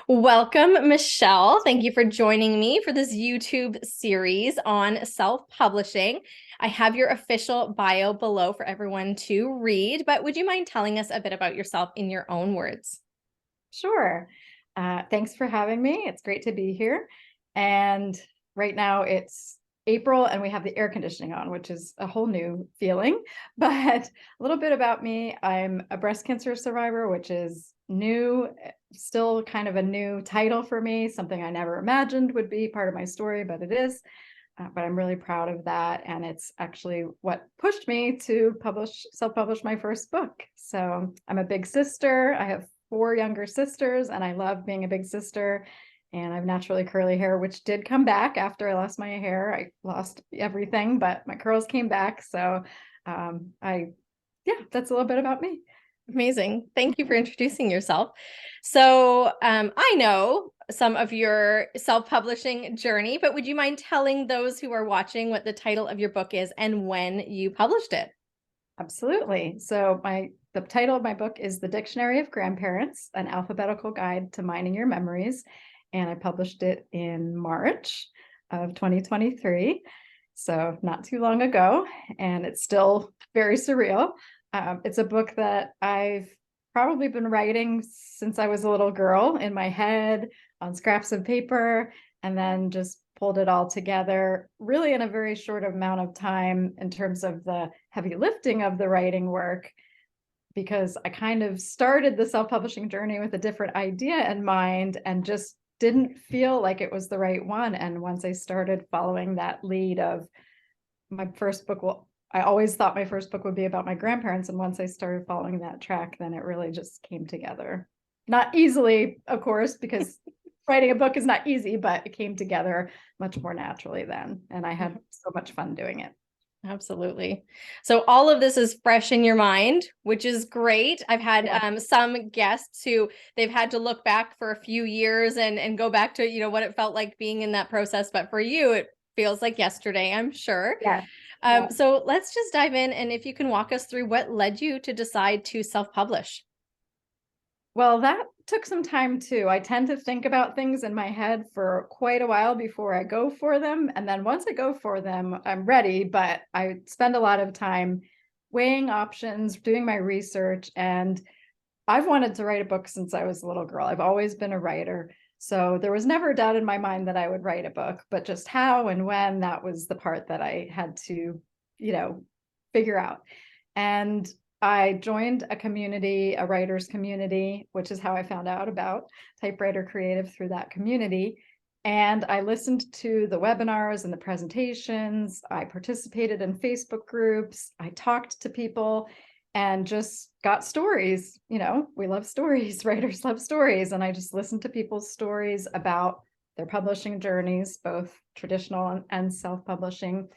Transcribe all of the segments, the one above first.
Welcome, Michelle. Thank you for joining me for this YouTube series on self-publishing. I have your official bio below for everyone to read, but would you mind telling us a bit about yourself in your own words? Sure. Thanks for having me. It's great to be here. And right now it's April and we have the air conditioning on, which is a whole new feeling. But a little bit about me. I'm a breast cancer survivor, which is new, still kind of a new title for me, something I never imagined would be part of my story, but it is. But I'm really proud of that. And it's actually what pushed me to self-publish my first book. So I'm a big sister. I have 4 younger sisters, and I love being a big sister. And I have naturally curly hair, which did come back after I lost my hair. I lost everything, but my curls came back. So that's a little bit about me. Amazing. Thank you for introducing yourself. So I know some of your self-publishing journey, but would you mind telling those who are watching what the title of your book is and when you published it? Absolutely. So the title of my book is The Dictionary of Grandparents, an alphabetical guide to mining your memories. And I published it in March of 2023. So not too long ago, and it's still very surreal. It's a book that I've probably been writing since I was a little girl in my head on scraps of paper, and then just pulled it all together really in a very short amount of time in terms of the heavy lifting of the writing work, because I kind of started the self-publishing journey with a different idea in mind and just didn't feel like it was the right one. And once I started following that lead of my first book, well, I always thought my first book would be about my grandparents. And once I started following that track, then it really just came together. Not easily, of course, because writing a book is not easy, but it came together much more naturally then. And I had so much fun doing it. Absolutely. So all of this is fresh in your mind, which is great. I've had some guests who they've had to look back for a few years and go back to, what it felt like being in that process. But for you, it feels like yesterday, I'm sure. Yeah. So let's just dive in. And if you can walk us through what led you to decide to self-publish. Well, that took some time too. I tend to think about things in my head for quite a while before I go for them. And then once I go for them, I'm ready, but I spend a lot of time weighing options, doing my research. And I've wanted to write a book since I was a little girl. I've always been a writer. So there was never a doubt in my mind that I would write a book, but just how and when, that was the part that I had to, figure out. And I joined a community, a writers community, which is how I found out about Typewriter Creative, through that community. And I listened to the webinars and the presentations. I participated in Facebook groups. I talked to people and just got stories. We love stories. Writers love stories. And I just listened to people's stories about their publishing journeys, both traditional and self-publishing.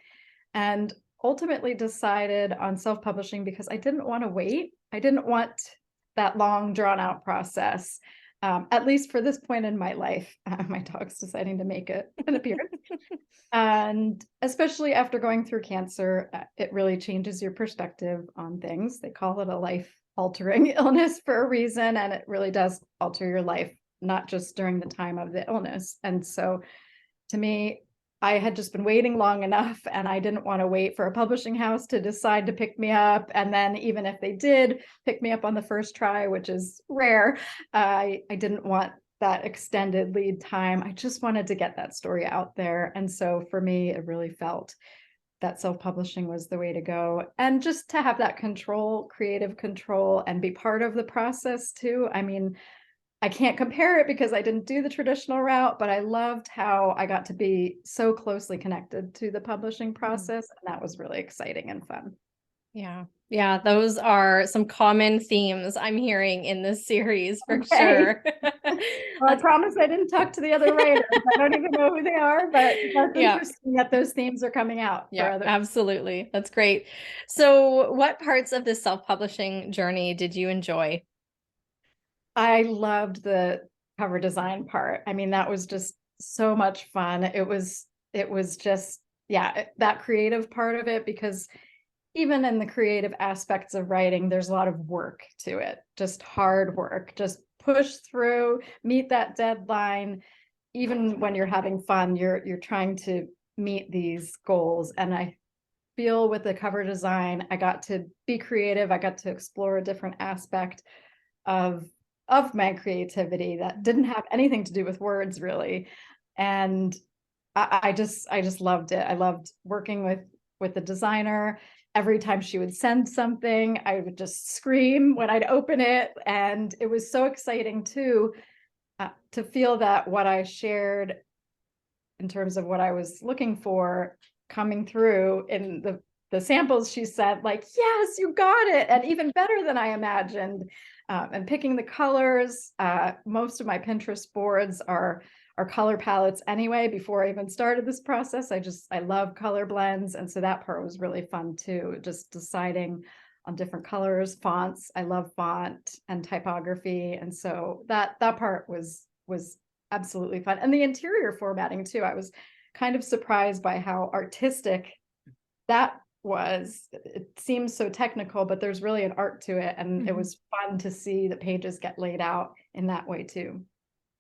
And ultimately decided on self-publishing because I didn't want to wait. I didn't want that long drawn out process, at least for this point in my life. My dog's deciding to make an appearance. And especially after going through cancer, it really changes your perspective on things. They call it a life-altering illness for a reason, and it really does alter your life, not just during the time of the illness. And so to me, I had just been waiting long enough, and I didn't want to wait for a publishing house to decide to pick me up. And then even if they did pick me up on the first try, which is rare, I didn't want that extended lead time. I just wanted to get that story out there. And so for me, it really felt that self-publishing was the way to go. And just to have that control, creative control, and be part of the process too. I mean, I can't compare it because I didn't do the traditional route, but I loved how I got to be so closely connected to the publishing process. And that was really exciting and fun. Yeah. Yeah. Those are some common themes I'm hearing in this series for sure. Well, I promise I didn't talk to the other writers. I don't even know who they are, but that's interesting that those themes are coming out. Yeah, absolutely. That's great. So what parts of this self-publishing journey did you enjoy? I loved the cover design part. I mean, that was just so much fun. It was just, that creative part of it, because even in the creative aspects of writing, there's a lot of work to it, just hard work, just push through, meet that deadline. Even when you're having fun, you're trying to meet these goals. And I feel with the cover design, I got to be creative. I got to explore a different aspect of my creativity that didn't have anything to do with words really. And I just loved it. I loved working with the designer. Every time she would send something, I would just scream when I'd open it. And it was so exciting too, to feel that what I shared in terms of what I was looking for coming through in the samples she sent, like, yes, you got it. And even better than I imagined. And picking the colors, most of my Pinterest boards are color palettes anyway. Before I even started this process, I love color blends. And so that part was really fun too, just deciding on different colors, fonts. I love font and typography. And so that part was absolutely fun. And the interior formatting too. I was kind of surprised by how artistic that was. It seems so technical, but there's really an art to it. And it was fun to see the pages get laid out in that way too.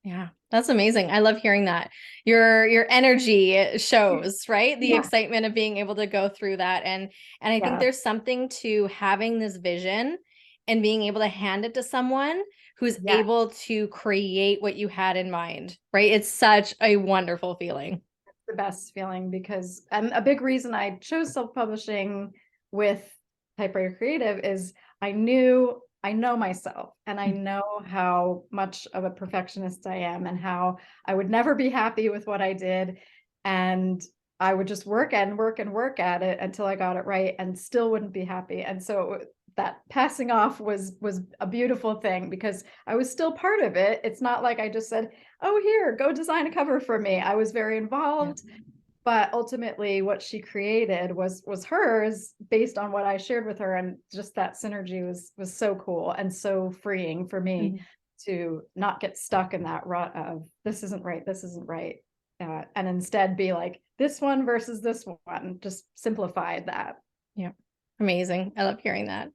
Yeah, that's amazing. I love hearing that. Your energy shows, right? The excitement of being able to go through that. And I think there's something to having this vision and being able to hand it to someone who's able to create what you had in mind, right? It's such a wonderful feeling. The best feeling, because a big reason I chose self-publishing with Typewriter Creative is I know myself, and I know how much of a perfectionist I am, and how I would never be happy with what I did, and I would just work and work and work at it until I got it right, and still wouldn't be happy. And so that passing off was a beautiful thing, because I was still part of it. It's not like I just said, oh, here, go design a cover for me. I was very involved, but ultimately what she created was hers based on what I shared with her. And just that synergy was so cool and so freeing for me to not get stuck in that rut of this isn't right, and instead be like, this one versus this one, just simplified that. Yeah. Amazing. I love hearing that.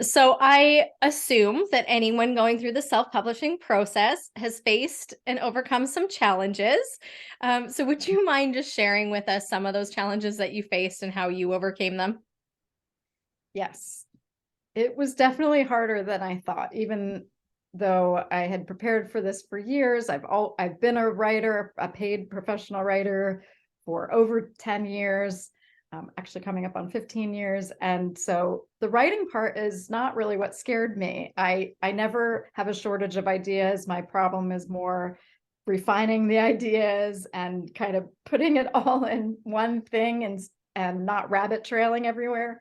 So I assume that anyone going through the self-publishing process has faced and overcome some challenges. So would you mind just sharing with us some of those challenges that you faced and how you overcame them? Yes, it was definitely harder than I thought, even though I had prepared for this for years. I've been a writer, a paid professional writer for over 10 years. Actually coming up on 15 years. And so the writing part is not really what scared me. I never have a shortage of ideas. My problem is more refining the ideas and kind of putting it all in one thing and not rabbit trailing everywhere.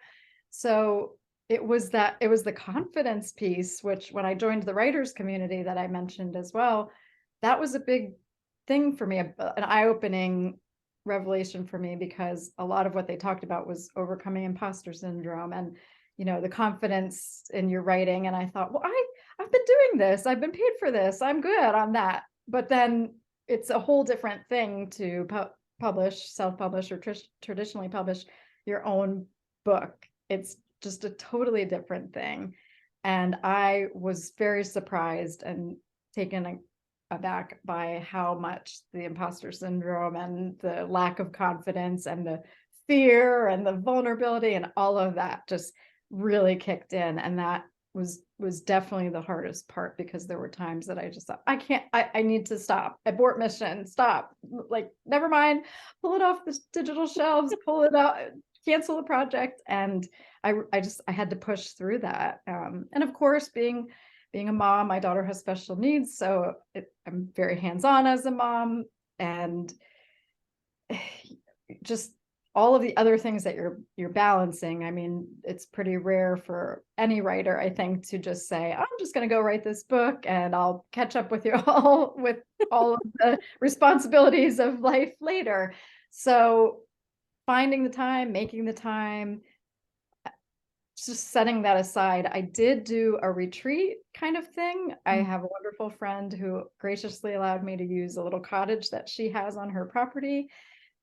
So it was the confidence piece, which when I joined the writers community that I mentioned as well, that was a big thing for me, an eye-opening revelation for me, because a lot of what they talked about was overcoming imposter syndrome and the confidence in your writing. And I thought, well, I've been doing this, I've been paid for this, I'm good on that. But then it's a whole different thing to publish, self-publish, or traditionally publish your own book. It's just a totally different thing. And I was very surprised and taken aback by how much the imposter syndrome and the lack of confidence and the fear and the vulnerability and all of that just really kicked in. And that was definitely the hardest part, because there were times that I just thought, I need to stop, abort mission, stop, like, never mind, pull it off the digital shelves, pull it out, cancel the project. And I had to push through that. And of course, being a mom, my daughter has special needs, so I'm very hands-on as a mom, and just all of the other things that you're balancing. I mean, it's pretty rare for any writer, I think, to just say, I'm just going to go write this book and I'll catch up with you all with all of the responsibilities of life later. So finding the time, making the time, just setting that aside. I did do a retreat kind of thing. I have a wonderful friend who graciously allowed me to use a little cottage that she has on her property.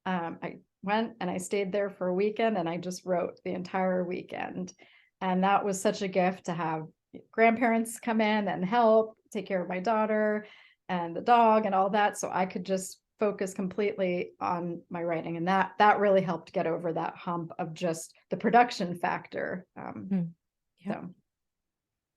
I went and I stayed there for a weekend, and I just wrote the entire weekend. And that was such a gift to have grandparents come in and help. take care of my daughter and the dog and all that. So I could just focus completely on my writing. And that really helped get over that hump of just the production factor. Yeah.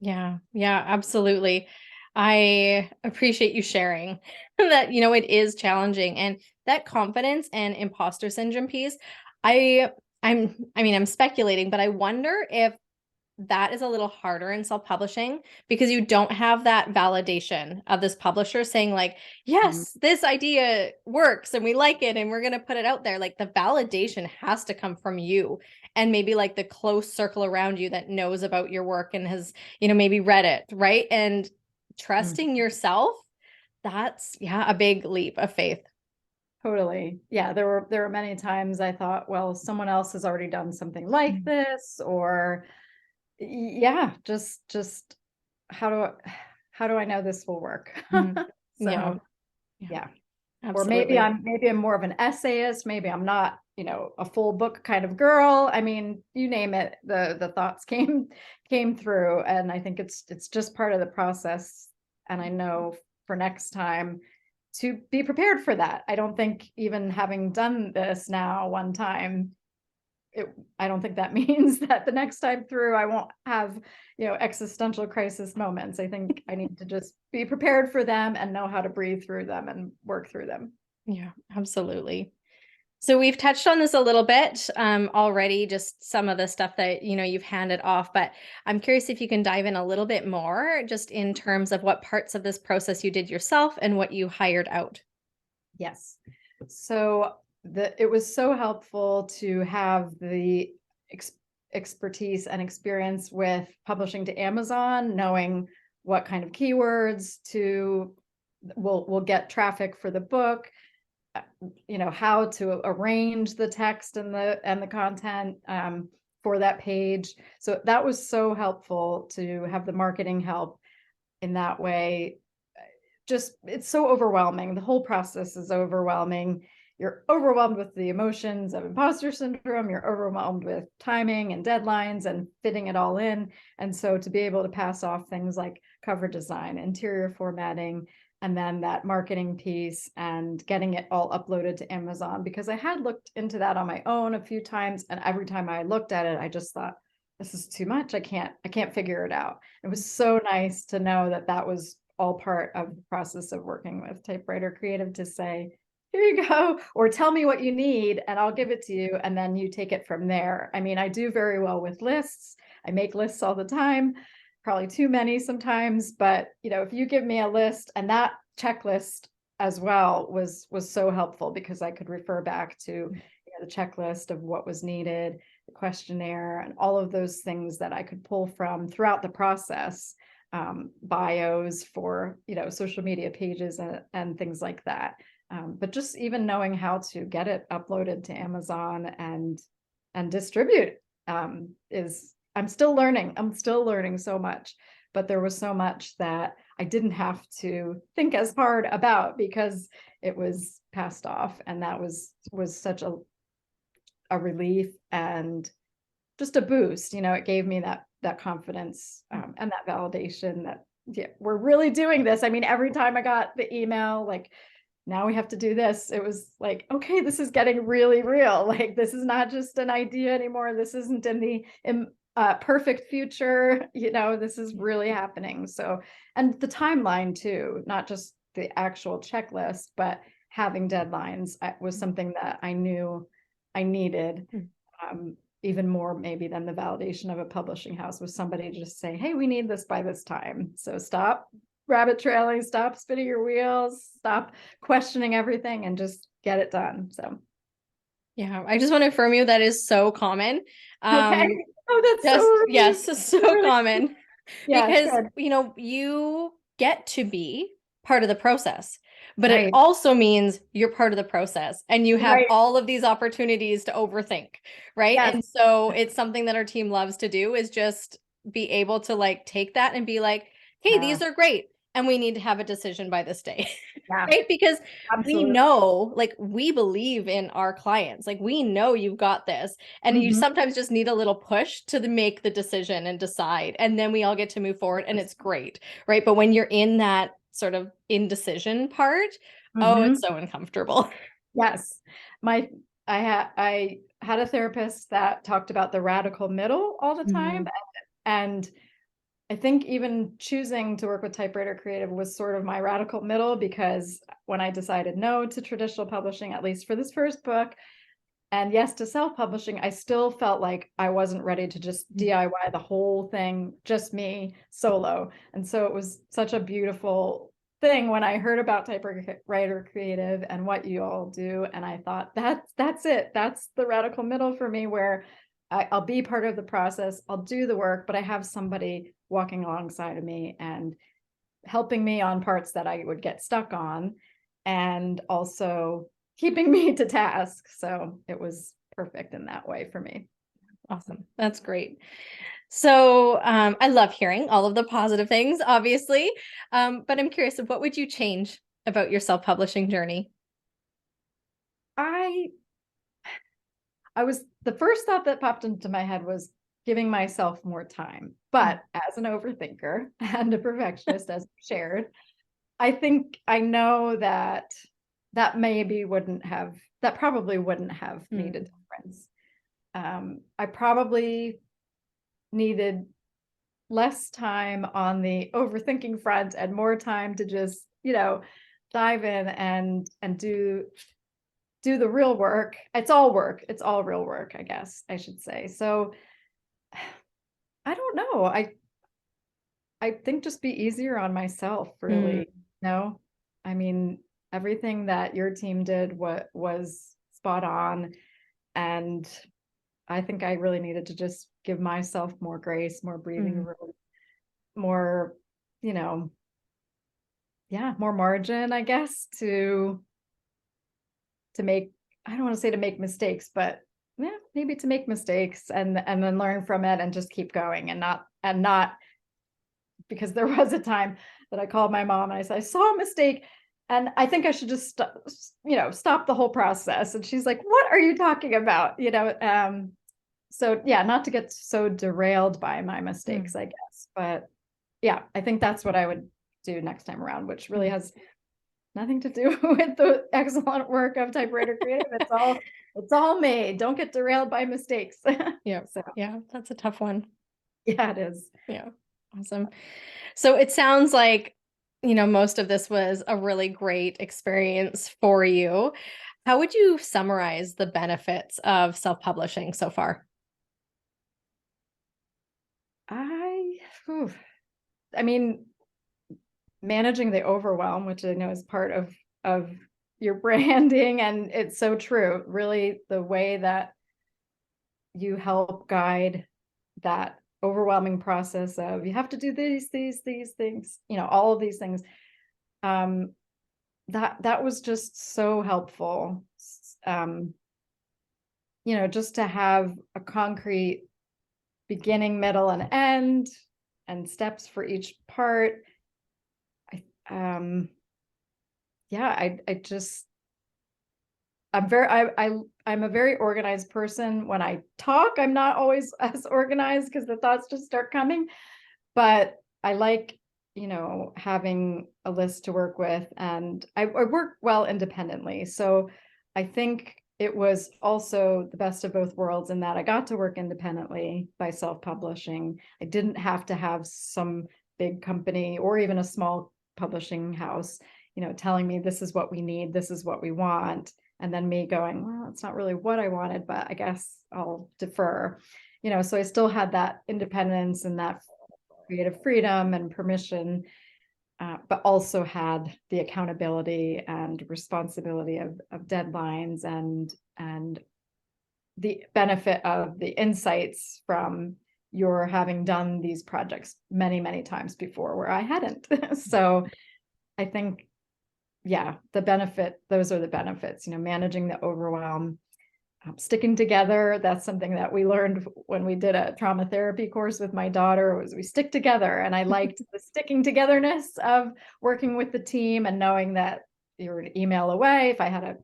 So. Yeah, absolutely. I appreciate you sharing that, it is challenging, and that confidence and imposter syndrome piece. I'm speculating, but I wonder if that is a little harder in self-publishing because you don't have that validation of this publisher saying like, yes, this idea works and we like it and we're going to put it out there. Like the validation has to come from you and maybe like the close circle around you that knows about your work and has, maybe read it, right? And trusting yourself, that's a big leap of faith. Totally. Yeah, there were many times I thought, well, someone else has already done something like this, or just how do I know this will work? So yeah. Or Absolutely. maybe I'm more of an essayist, maybe I'm not, a full book kind of girl. I mean, you name it, the thoughts came through, and I think it's just part of the process. And I know for next time to be prepared for that. I don't think even having done this now one time, I don't think that means that the next time through I won't have, existential crisis moments. I think I need to just be prepared for them and know how to breathe through them and work through them. Yeah, absolutely. So we've touched on this a little bit already, just some of the stuff that, you've handed off, but I'm curious if you can dive in a little bit more just in terms of what parts of this process you did yourself and what you hired out. Yes. So it was so helpful to have the expertise and experience with publishing to Amazon, knowing what kind of keywords will get traffic for the book, how to arrange the text and the content for that page. So that was so helpful to have the marketing help in that way. Just, it's so overwhelming. The whole process is overwhelming. You're overwhelmed with the emotions of imposter syndrome. You're overwhelmed with timing and deadlines and fitting it all in. And so to be able to pass off things like cover design, interior formatting, and then that marketing piece and getting it all uploaded to Amazon, because I had looked into that on my own a few times. And every time I looked at it, I just thought, this is too much. I can't figure it out. It was so nice to know that that was all part of the process of working with Typewriter Creative to say, here you go, or tell me what you need and I'll give it to you. And then you take it from there. I mean, I do very well with lists. I make lists all the time, probably too many sometimes, but if you give me a list, and that checklist as well was so helpful because I could refer back to the checklist of what was needed, the questionnaire, and all of those things that I could pull from throughout the process. Bios for social media pages and things like that, but just even knowing how to get it uploaded to Amazon and distribute is, I'm still learning so much, but there was so much that I didn't have to think as hard about because it was passed off, and that was such a relief and just a boost. It gave me that confidence and that validation that we're really doing this. I mean, every time I got the email, like, now we have to do this, it was like, okay, this is getting really real. Like, this is not just an idea anymore. This isn't in the perfect future. This is really happening. So, and the timeline too, not just the actual checklist, but having deadlines was something that I knew I needed. Even more maybe than the validation of a publishing house, was somebody to just say, hey, we need this by this time. So stop rabbit trailing, stop spinning your wheels, stop questioning everything, and just get it done. So yeah, I just want to affirm you that is so common. Okay. Oh, that's so yes, so really common. Yeah, Because good. you get to be part of the process, but it Right. also means you're part of the process and you have Right. all of these opportunities to overthink, right? Yes. And so it's something that our team loves to do, is just be able to like take that and be like, hey, Yeah. these are great. and we need to have a decision by this day. Yeah, Right? Because we absolutely. know, like, we believe in our clients. Like, we know you've got this. And you Mhm. sometimes just need a little push to make the decision and decide. And then we all get to move forward and it's great. Right. But when you're in that sort of indecision part, oh, it's Mhm. so uncomfortable. Yes. My I had a therapist that talked about the radical middle all the time. Mhm. And I think even choosing to work with Typewriter Creative was sort of my radical middle, because when I decided no to traditional publishing, at least for this first book, and yes to self-publishing, I still felt like I wasn't ready to just DIY the whole thing, just me solo. And so it was such a beautiful thing when I heard about Typewriter Creative and what you all do. And I thought, that's it. That's the radical middle for me, where I'll be part of the process. I'll do the work, but I have somebody walking alongside of me and helping me on parts that I would get stuck on, and also keeping me to task. So it was perfect in that way for me. Awesome. That's great. So I love hearing all of the positive things, obviously. But I'm curious, what would you change about your self-publishing journey? I I was the first thought that popped into my head was giving myself more time. But as an overthinker and a perfectionist, as shared, I think I know that that probably wouldn't have made a Mm. difference. I probably needed less time on the overthinking front and more time to just, dive in and do the real work. It's all work. It's all real work, I guess I should say. So I don't know. I think just be easier on myself, Mm. really. No, I mean, everything that your team did was spot on. And I think I really needed to just give myself more grace, more breathing Mm. room, more, you know, yeah, more margin, I guess, to make, I don't want to say to make mistakes, but yeah, maybe to make mistakes and then learn from it and just keep going, and not because there was a time that I called my mom and I said, I saw a mistake and I think I should just stop the whole process. And she's like, what are you talking about? So yeah, not to get so derailed by my Mm. mistakes, I guess. But yeah, I think that's what I would do next time around, which really has nothing to do with the excellent work of Typewriter Creative. It's all made. Don't get derailed by mistakes. Yeah. So Yeah. That's a tough one. yeah, it is. Yeah. Awesome. So it sounds like, most of this was a really great experience for you. How would you summarize the benefits of self-publishing so far? I, whew, I mean, managing the overwhelm, which I know is part of your branding, and it's so true. Really, the way that you help guide that overwhelming process of you have to do these things, all of these things. Um, that was just so helpful. Um, just to have a concrete beginning, middle, and end, and steps for each part. I yeah, I just I'm very I'm a very organized person. When I talk, I'm not always as organized because the thoughts just start coming. But I like, having a list to work with, and I work well independently. So I think it was also the best of both worlds in that I got to work independently by self-publishing. I didn't have to have some big company or even a small publishing house, telling me this is what we need, this is what we want. And then me going, well, it's not really what I wanted, but I guess I'll defer. So I still had that independence and that creative freedom and permission, but also had the accountability and responsibility of deadlines and the benefit of the insights from your having done these projects many, many times before where I hadn't. So I think, yeah, those are the benefits, managing the overwhelm, sticking together. That's something that we learned when we did a trauma therapy course with my daughter, was we stick together. And I liked the sticking togetherness of working with the team and knowing that you're an email away. If I had a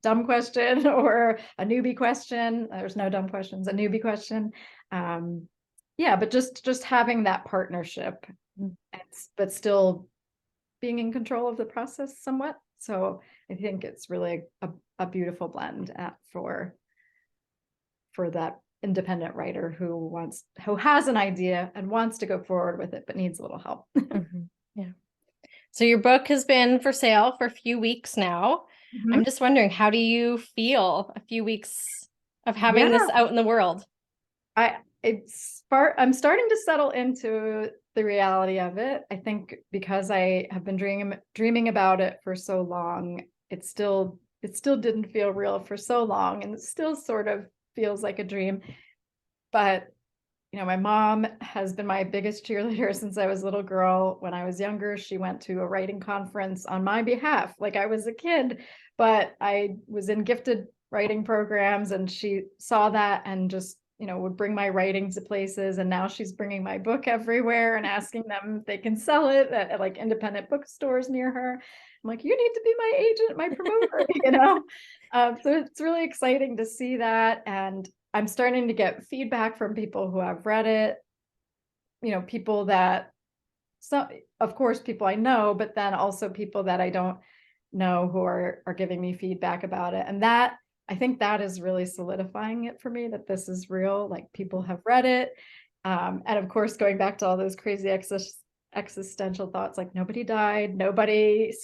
dumb question or a newbie question, there's no dumb questions, a newbie question. Yeah, but just having that partnership, but still being in control of the process somewhat. So I think it's really a beautiful blend for that independent writer who has an idea and wants to go forward with it, but needs a little help. Yeah. So your book has been for sale for a few weeks now. I'm just wondering, how do you feel a few weeks of having this out in the world? I'm starting to settle into the reality of it. I think because I have been dreaming about it for so long, it still didn't feel real for so long, and it still sort of feels like a dream. But my mom has been my biggest cheerleader since I was a little girl. When I was younger, she went to a writing conference on my behalf, like I was a kid, but I was in gifted writing programs, and she saw that and just would bring my writing to places. And now she's bringing my book everywhere and asking them if they can sell it at like independent bookstores near her. I'm like, you need to be my agent, my promoter, So it's really exciting to see that. And I'm starting to get feedback from people who have read it, people that, of course, people I know, but then also people that I don't know who are giving me feedback about it. And that, I think that is really solidifying it for me, that this is real, like people have read it. And of course, going back to all those crazy existential thoughts, like nobody died, nobody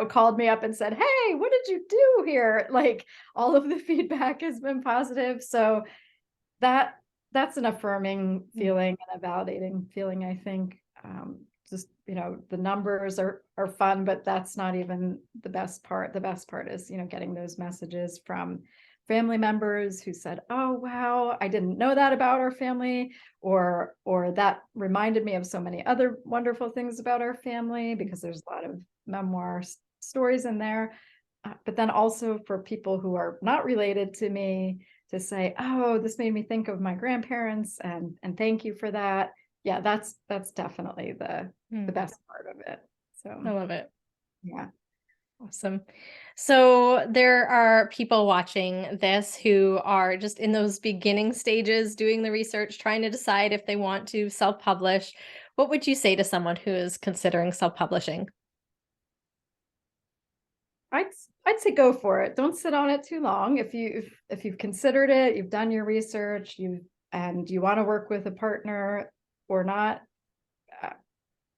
called me up and said, hey, what did you do here? Like all of the feedback has been positive. So that's an affirming feeling and a validating feeling, I think. Just the numbers are fun, but that's not even the best part. The best part is getting those messages from family members who said, oh wow, I didn't know that about our family, or that reminded me of so many other wonderful things about our family, because there's a lot of memoir stories in there. But then also for people who are not related to me to say, oh, this made me think of my grandparents, and thank you for that. Yeah, that's definitely the best part of it. So I love it. Yeah. Awesome. So there are people watching this who are just in those beginning stages, doing the research, trying to decide if they want to self-publish. What would you say to someone who is considering self-publishing? I'd say go for it. Don't sit on it too long. If you've considered it, you've done your research, and you want to work with a partner or not,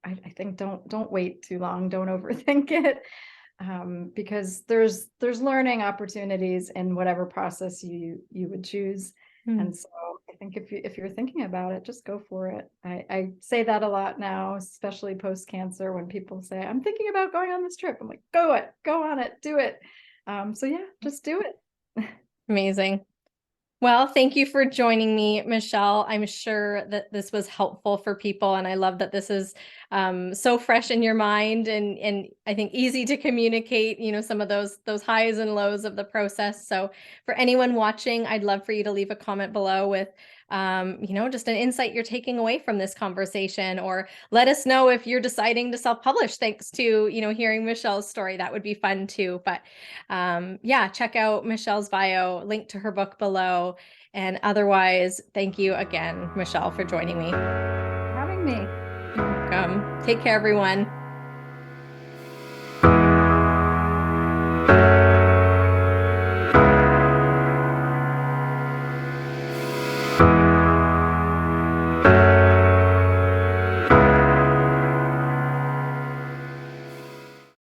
I think don't wait too long. Don't overthink it, because there's learning opportunities in whatever process you would choose. And so I think if you're thinking about it, just go for it. I say that a lot now, especially post-cancer, when people say, I'm thinking about going on this trip. I'm like, go on it, do it. So yeah, just do it. Amazing. Well, thank you for joining me, Michelle. I'm sure that this was helpful for people, and I love that this is so fresh in your mind, and I think easy to communicate, some of those highs and lows of the process. So for anyone watching, I'd love for you to leave a comment below with just an insight you're taking away from this conversation, or let us know if you're deciding to self-publish thanks to, hearing Michelle's story. That would be fun too. But yeah, check out Michelle's bio, link to her book below. And otherwise, thank you again, Michelle, for joining me. Having me. You're welcome. Take care, everyone.